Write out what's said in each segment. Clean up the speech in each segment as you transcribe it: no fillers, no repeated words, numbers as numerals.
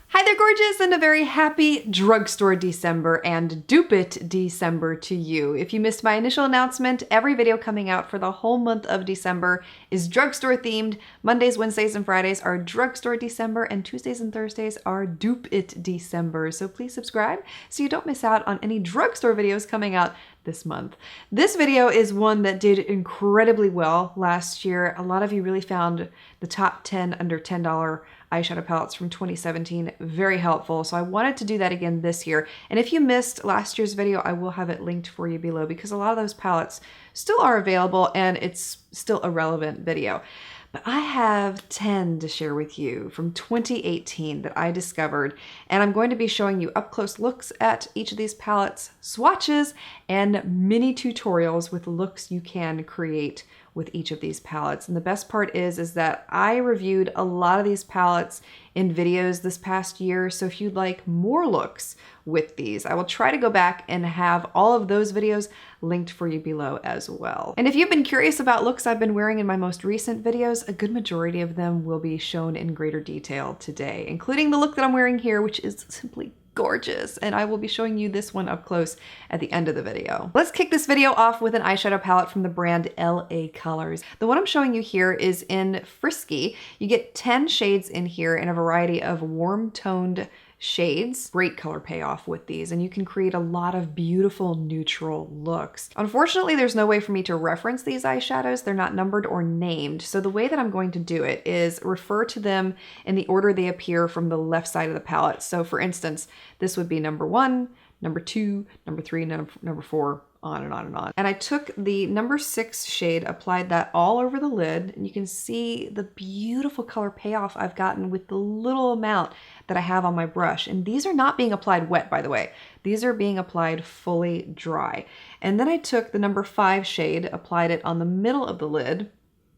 Hi there, gorgeous, and a very happy drugstore December and dupe it December to you. If you missed my initial announcement, every video coming out for the whole month of December is drugstore themed. Mondays, Wednesdays, and Fridays are drugstore December, and Tuesdays and Thursdays are dupe it December. So please subscribe so you don't miss out on any drugstore videos coming out this month. This video is one that did incredibly well last year. A lot of you really found the top 10 under $10 eyeshadow palettes from 2017 very helpful. So I wanted to do that again this year. And if you missed last year's video, I will have it linked for you below because a lot of those palettes still are available and it's still a relevant video. But I have 10 to share with you from 2018 that I discovered, and I'm going to be showing you up close looks at each of these palettes, swatches, and mini tutorials with looks you can create with each of these palettes. And the best part is that I reviewed a lot of these palettes in videos this past year, so if you'd like more looks with these, I will try to go back and have all of those videos linked for you below as well. And if you've been curious about looks I've been wearing in my most recent videos, a good majority of them will be shown in greater detail today, including the look that I'm wearing here, which is simply gorgeous, and I will be showing you this one up close at the end of the video. Let's kick this video off with an eyeshadow palette from the brand LA Colors. The one I'm showing you here is in Frisky. You get 10 shades in here in a variety of warm toned shades. Great color payoff with these, and you can create a lot of beautiful neutral looks. Unfortunately, there's no way for me to reference these eyeshadows. They're not numbered or named. So the way that I'm going to do it is refer to them in the order they appear from the left side of the palette. So for instance, this would be number 1, number 2, number 3, number 4, on and on and on. And I took the number 6 shade, applied that all over the lid, and you can see the beautiful color payoff I've gotten with the little amount that I have on my brush. And these are not being applied wet, by the way. These are being applied fully dry. And then I took the number 5 shade, applied it on the middle of the lid.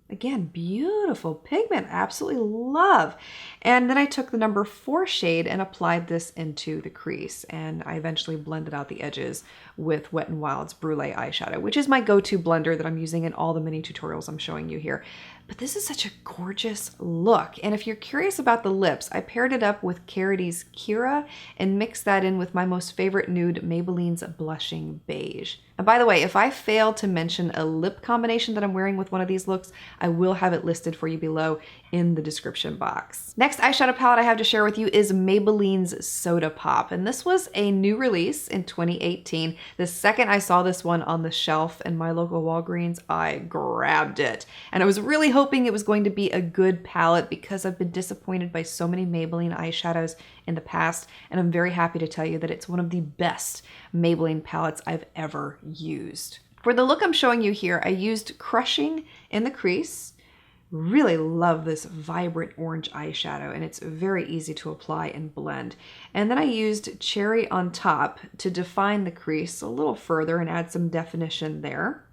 Again, beautiful pigment, absolutely love. And then I took the number 4 shade and applied this into the crease. And I eventually blended out the edges with Wet n Wild's Brulee eyeshadow, which is my go-to blender that I'm using in all the mini tutorials I'm showing you here. But this is such a gorgeous look. And if you're curious about the lips, I paired it up with Carity's Kira and mixed that in with my most favorite nude, Maybelline's Blushing Beige. And by the way, if I fail to mention a lip combination that I'm wearing with one of these looks, I will have it listed for you below in the description box. Next eyeshadow palette I have to share with you is Maybelline's Soda Pop. And this was a new release in 2018. The second I saw this one on the shelf in my local Walgreens, I grabbed it. And I was really hoping it was going to be a good palette because I've been disappointed by so many Maybelline eyeshadows in the past, and I'm very happy to tell you that it's one of the best Maybelline palettes I've ever used. For the look I'm showing you here, I used Crushing in the crease. Really love this vibrant orange eyeshadow, and it's very easy to apply and blend. And then I used Cherry on top to define the crease a little further and add some definition there.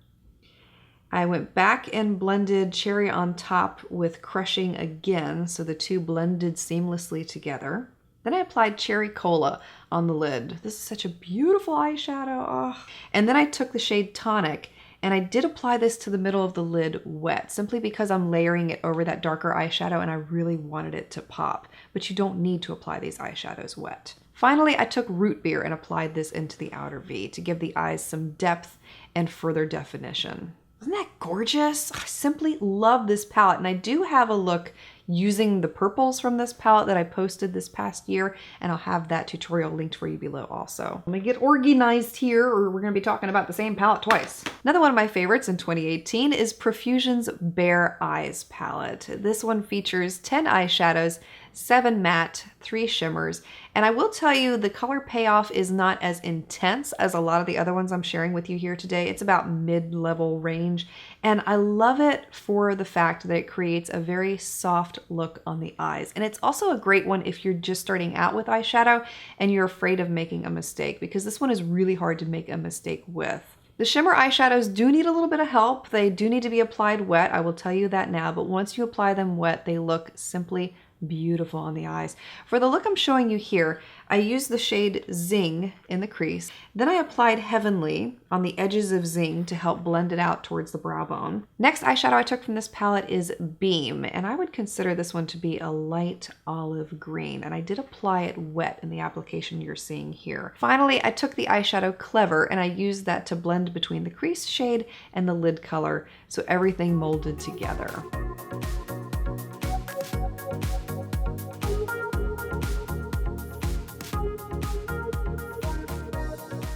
I went back and blended Cherry on top with Crushing again, so the two blended seamlessly together. Then I applied Cherry Cola on the lid. This is such a beautiful eyeshadow. Oh. And then I took the shade Tonic, and I did apply this to the middle of the lid wet, simply because I'm layering it over that darker eyeshadow and I really wanted it to pop. But you don't need to apply these eyeshadows wet. Finally, I took Root Beer and applied this into the outer V to give the eyes some depth and further definition. Isn't that gorgeous? I simply love this palette, and I do have a look using the purples from this palette that I posted this past year, and I'll have that tutorial linked for you below also. Let me get organized here, or we're gonna be talking about the same palette twice. Another one of my favorites in 2018 is Profusion's Bare Eyes palette. This one features 10 eyeshadows, 7 matte, 3 shimmers, and I will tell you the color payoff is not as intense as a lot of the other ones I'm sharing with you here today. It's about mid-level range, and I love it for the fact that it creates a very soft look on the eyes. And it's also a great one if you're just starting out with eyeshadow and you're afraid of making a mistake, because this one is really hard to make a mistake with. The shimmer eyeshadows do need a little bit of help. They do need to be applied wet, I will tell you that now, but once you apply them wet, they look simply beautiful on the eyes. For the look I'm showing you here, I used the shade Zing in the crease. Then I applied Heavenly on the edges of Zing to help blend it out towards the brow bone. Next eyeshadow I took from this palette is Beam, and I would consider this one to be a light olive green, and I did apply it wet in the application you're seeing here. Finally, I took the eyeshadow Clever, and I used that to blend between the crease shade and the lid color, so everything molded together.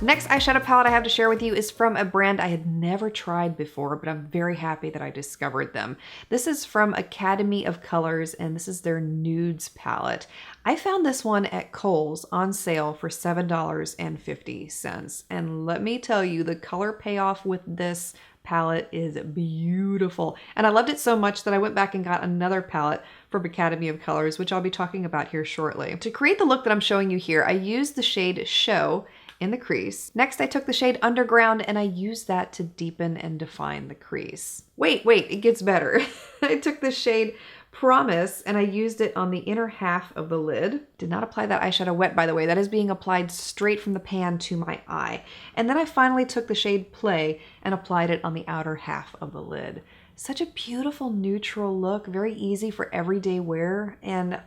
Next eyeshadow palette I have to share with you is from a brand I had never tried before, but I'm very happy that I discovered them. This is from Academy of Colors, and this is their Nudes palette. I found this one at Kohl's on sale for $7.50. And let me tell you, the color payoff with this palette is beautiful. And I loved it so much that I went back and got another palette from Academy of Colors, which I'll be talking about here shortly. To create the look that I'm showing you here, I used the shade Show in the crease. Next, I took the shade Underground and I used that to deepen and define the crease. Wait, it gets better. I took the shade Promise and I used it on the inner half of the lid. Did not apply that eyeshadow wet, by the way. That is being applied straight from the pan to my eye. And then I finally took the shade Play and applied it on the outer half of the lid. Such a beautiful neutral look, very easy for everyday wear, and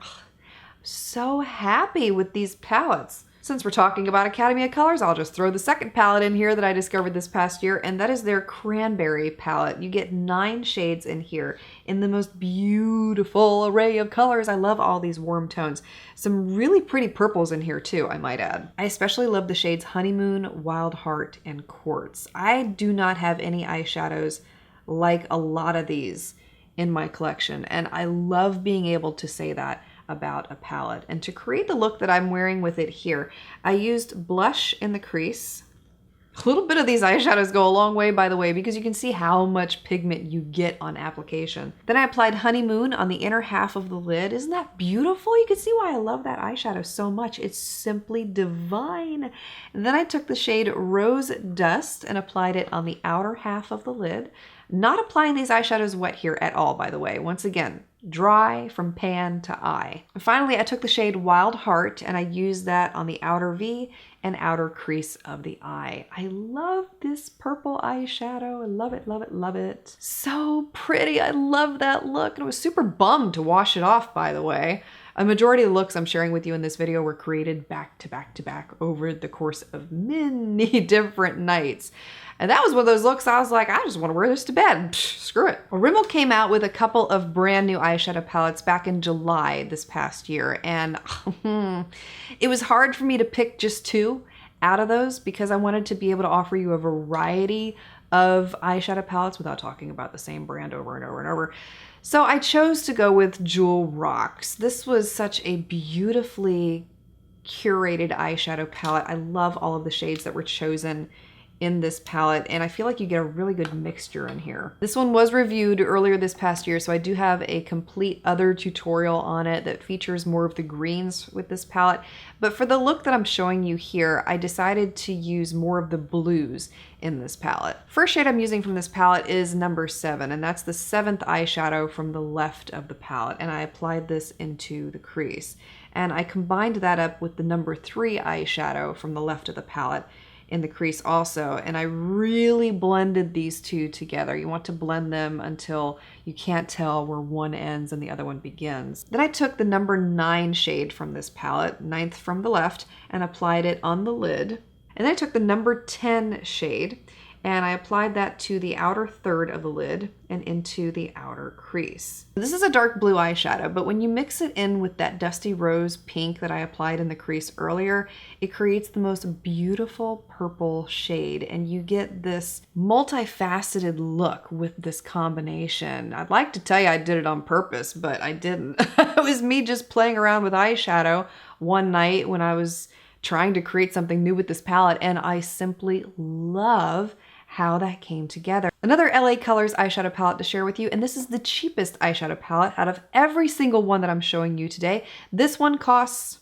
so happy with these palettes. Since we're talking about Academy of Colors, I'll just throw the second palette in here that I discovered this past year, and that is their Cranberry palette. You get 9 shades in here in the most beautiful array of colors. I love all these warm tones. Some really pretty purples in here too, I might add. I especially love the shades Honeymoon, Wild Heart, and Quartz. I do not have any eyeshadows like a lot of these in my collection, and I love being able to say that about a palette. And to create the look that I'm wearing with it here, I used blush in the crease. A little bit of these eyeshadows go a long way, by the way, because you can see how much pigment you get on application. Then I applied Honeymoon on the inner half of the lid. Isn't that beautiful? You can see why I love that eyeshadow so much. It's simply divine. And then I took the shade Rose Dust and applied it on the outer half of the lid. Not applying these eyeshadows wet here at all, by the way. Once again, dry from pan to eye. And finally, I took the shade Wild Heart and I used that on the outer V and outer crease of the eye. I love this purple eyeshadow. I love it, love it, love it. So pretty. I love that look. And I was super bummed to wash it off, by the way. A majority of the looks I'm sharing with you in this video were created back to back to back over the course of many different nights. And that was one of those looks I was like, I just want to wear this to bed. Psh, screw it. Well, Rimmel came out with a couple of brand new eyeshadow palettes back in July this past year. And it was hard for me to pick just 2 out of those because I wanted to be able to offer you a variety of eyeshadow palettes without talking about the same brand over and over and over. So I chose to go with Jewel Rocks. This was such a beautifully curated eyeshadow palette. I love all of the shades that were chosen in this palette, and I feel like you get a really good mixture in here. This one was reviewed earlier this past year, so I do have a complete other tutorial on it that features more of the greens with this palette. But for the look that I'm showing you here, I decided to use more of the blues in this palette. First shade I'm using from this palette is number 7, and that's the 7th eyeshadow from the left of the palette, and I applied this into the crease. And I combined that up with the number 3 eyeshadow from the left of the palette in the crease also, and I really blended these two together. You want to blend them until you can't tell where one ends and the other one begins. Then I took the number 9 shade from this palette, 9th from the left, and applied it on the lid. And then I took the number 10 shade and I applied that to the outer third of the lid and into the outer crease. This is a dark blue eyeshadow, but when you mix it in with that dusty rose pink that I applied in the crease earlier, it creates the most beautiful purple shade, and you get this multifaceted look with this combination. I'd like to tell you I did it on purpose, but I didn't. It was me just playing around with eyeshadow one night when I was trying to create something new with this palette, and I simply love how that came together. Another LA Colors eyeshadow palette to share with you, and this is the cheapest eyeshadow palette out of every single one that I'm showing you today. This one costs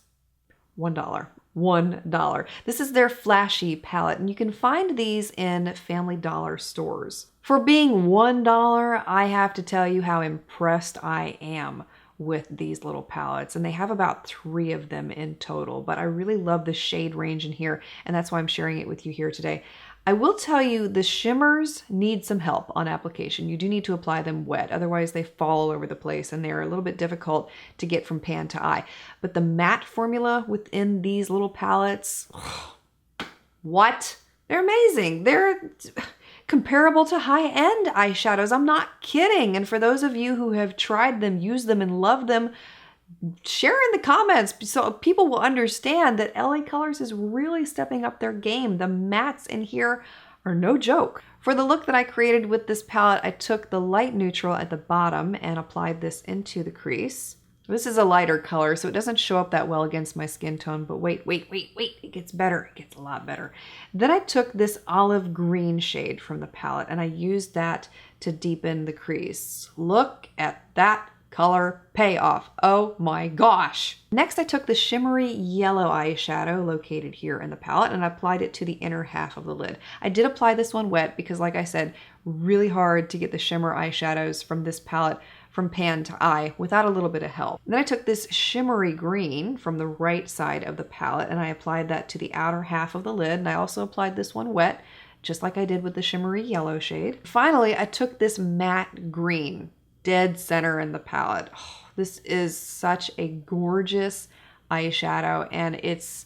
$1. $1. This is their Flashy palette, and you can find these in Family Dollar stores. For being $1, I have to tell you how impressed I am with these little palettes, and they have about 3 of them in total, but I really love the shade range in here, and that's why I'm sharing it with you here today. I will tell you the shimmers need some help on application. You do need to apply them wet, otherwise they fall all over the place and they're a little bit difficult to get from pan to eye. But the matte formula within these little palettes, what? They're amazing. They're comparable to high-end eyeshadows. I'm not kidding. And for those of you who have tried them, used them, and loved them, share in the comments so people will understand that LA Colors is really stepping up their game. The mattes in here are no joke. For the look that I created with this palette, I took the light neutral at the bottom and applied this into the crease. This is a lighter color, so it doesn't show up that well against my skin tone, but wait, it gets better. It gets a lot better. Then I took this olive green shade from the palette and I used that to deepen the crease. Look at that color payoff. Oh my gosh. Next, I took the shimmery yellow eyeshadow located here in the palette and I applied it to the inner half of the lid. I did apply this one wet because, like I said, really hard to get the shimmer eyeshadows from this palette from pan to eye without a little bit of help. Then I took this shimmery green from the right side of the palette and I applied that to the outer half of the lid, and I also applied this one wet, just like I did with the shimmery yellow shade. Finally, I took this matte green, dead center in the palette. Oh, this is such a gorgeous eyeshadow, and it's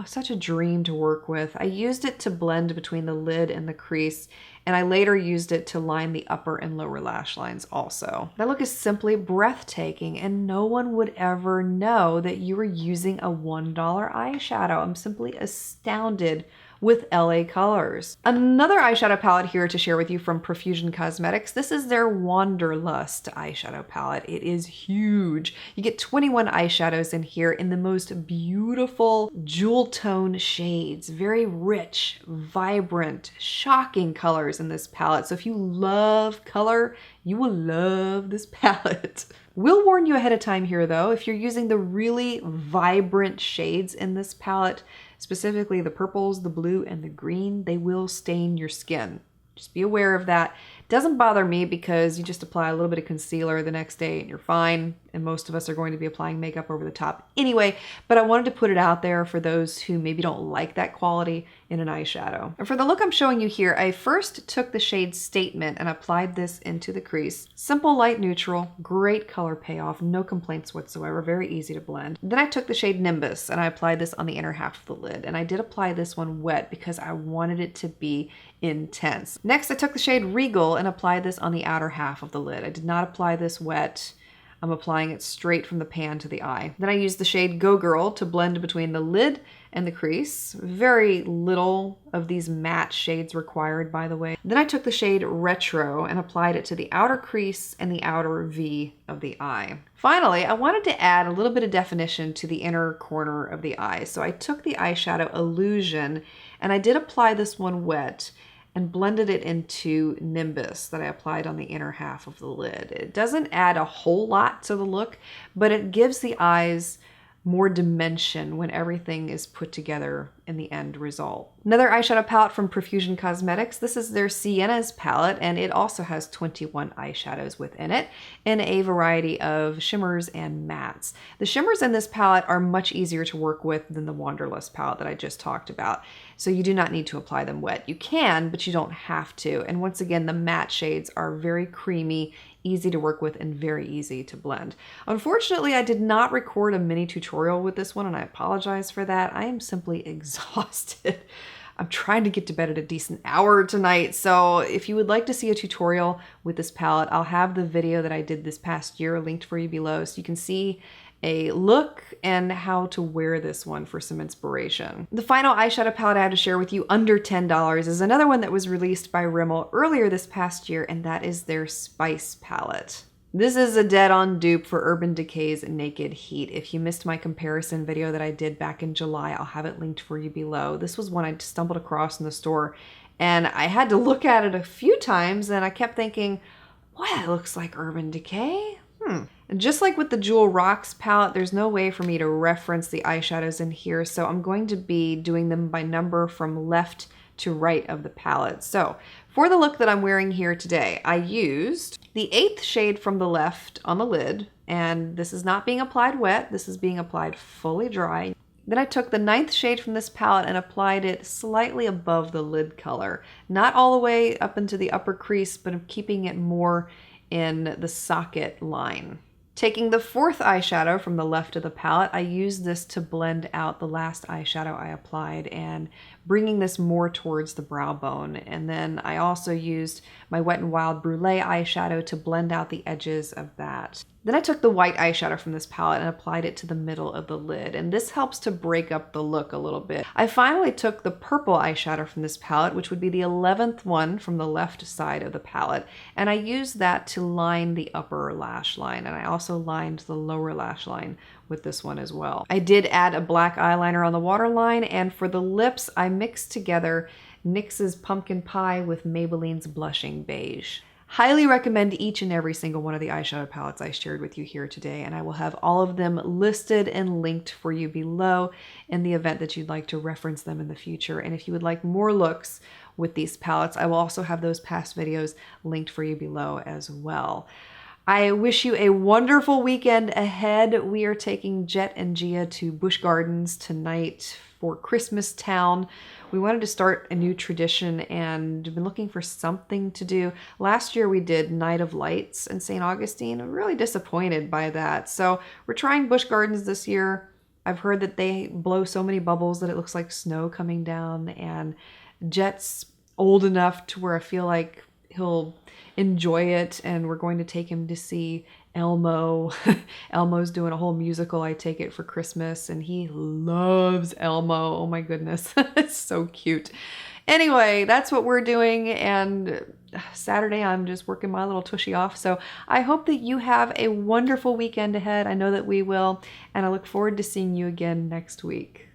such a dream to work with. I used it to blend between the lid and the crease, and I later used it to line the upper and lower lash lines also. That look is simply breathtaking, and no one would ever know that you were using a $1 eyeshadow. I'm simply astounded with LA Colors. Another eyeshadow palette here to share with you from Profusion Cosmetics. This is their Wanderlust eyeshadow palette. It is huge. You get 21 eyeshadows in here in the most beautiful jewel tone shades. Very rich, vibrant, shocking colors in this palette. So if you love color, you will love this palette. We'll warn you ahead of time here though, if you're using the really vibrant shades in this palette, specifically the purples, the blue, and the green, they will stain your skin. Just be aware of that. It doesn't bother me because you just apply a little bit of concealer the next day and you're fine. And most of us are going to be applying makeup over the top anyway, but I wanted to put it out there for those who maybe don't like that quality in an eyeshadow. And for the look I'm showing you here, I first took the shade Statement and applied this into the crease. Simple light neutral, great color payoff, no complaints whatsoever, very easy to blend. Then I took the shade Nimbus and I applied this on the inner half of the lid. And I did apply this one wet because I wanted it to be intense. Next, I took the shade Regal and applied this on the outer half of the lid. I did not apply this wet. I'm applying it straight from the pan to the eye. Then I used the shade Go Girl to blend between the lid and the crease. Very little of these matte shades required, by the way. Then I took the shade Retro and applied it to the outer crease and the outer V of the eye. Finally, I wanted to add a little bit of definition to the inner corner of the eye. So I took the eyeshadow Illusion and I did apply this one wet and blended it into Nimbus that I applied on the inner half of the lid. It doesn't add a whole lot to the look, but it gives the eyes more dimension when everything is put together in the end result. Another eyeshadow palette from Profusion Cosmetics. This is their Sienna's palette, and it also has 21 eyeshadows within it in a variety of shimmers and mattes. The shimmers in this palette are much easier to work with than the Wanderlust palette that I just talked about, so you do not need to apply them wet. You can, but you don't have to. And once again, the matte shades are very creamy, easy to work with, and very easy to blend. Unfortunately, I did not record a mini tutorial with this one, and I apologize for that. I am simply exhausted. I'm trying to get to bed at a decent hour tonight, so if you would like to see a tutorial with this palette, I'll have the video that I did this past year linked for you below so you can see a look and how to wear this one for some inspiration. The final eyeshadow palette I have to share with you under $10 is another one that was released by Rimmel earlier this past year, and that is their Spice palette. This is a dead-on dupe for Urban Decay's Naked Heat. If you missed my comparison video that I did back in July, I'll have it linked for you below. This was one I stumbled across in the store, and I had to look at it a few times, and I kept thinking, boy, that looks like Urban Decay. And just like with the Jewel Rocks palette, there's no way for me to reference the eyeshadows in here, so I'm going to be doing them by number from left to right of the palette. So For the look that I'm wearing here today, I used the 8th shade from the left on the lid, and this is not being applied wet, this is being applied fully dry. Then I took the 9th shade from this palette and applied it slightly above the lid color. Not all the way up into the upper crease, but I'm keeping it more in the socket line. Taking the 4th eyeshadow from the left of the palette, I used this to blend out the last eyeshadow I applied and bringing this more towards the brow bone. And then I also used my Wet n Wild Brulee eyeshadow to blend out the edges of that. Then I took the white eyeshadow from this palette and applied it to the middle of the lid, and this helps to break up the look a little bit. I finally took the purple eyeshadow from this palette, which would be the 11th one from the left side of the palette, and I used that to line the upper lash line, and I also lined the lower lash line with this one as well. I did add a black eyeliner on the waterline, and for the lips, I mixed together NYX's Pumpkin Pie with Maybelline's Blushing Beige. Highly recommend each and every single one of the eyeshadow palettes I shared with you here today, and I will have all of them listed and linked for you below in the event that you'd like to reference them in the future. And if you would like more looks with these palettes, I will also have those past videos linked for you below as well. I wish you a wonderful weekend ahead. We are taking Jet and Gia to Busch Gardens tonight for Christmas Town. We wanted to start a new tradition and been looking for something to do. Last year we did Night of Lights in St. Augustine. I'm really disappointed by that. So we're trying Busch Gardens this year. I've heard that they blow so many bubbles that it looks like snow coming down, and Jet's old enough to where I feel like he'll enjoy it, and we're going to take him to see Elmo. Elmo's doing a whole musical, I take it, for Christmas, and he loves Elmo. Oh my goodness, it's so cute. Anyway, that's what we're doing, and Saturday I'm just working my little tushy off. So I hope that you have a wonderful weekend ahead. I know that we will, and I look forward to seeing you again next week.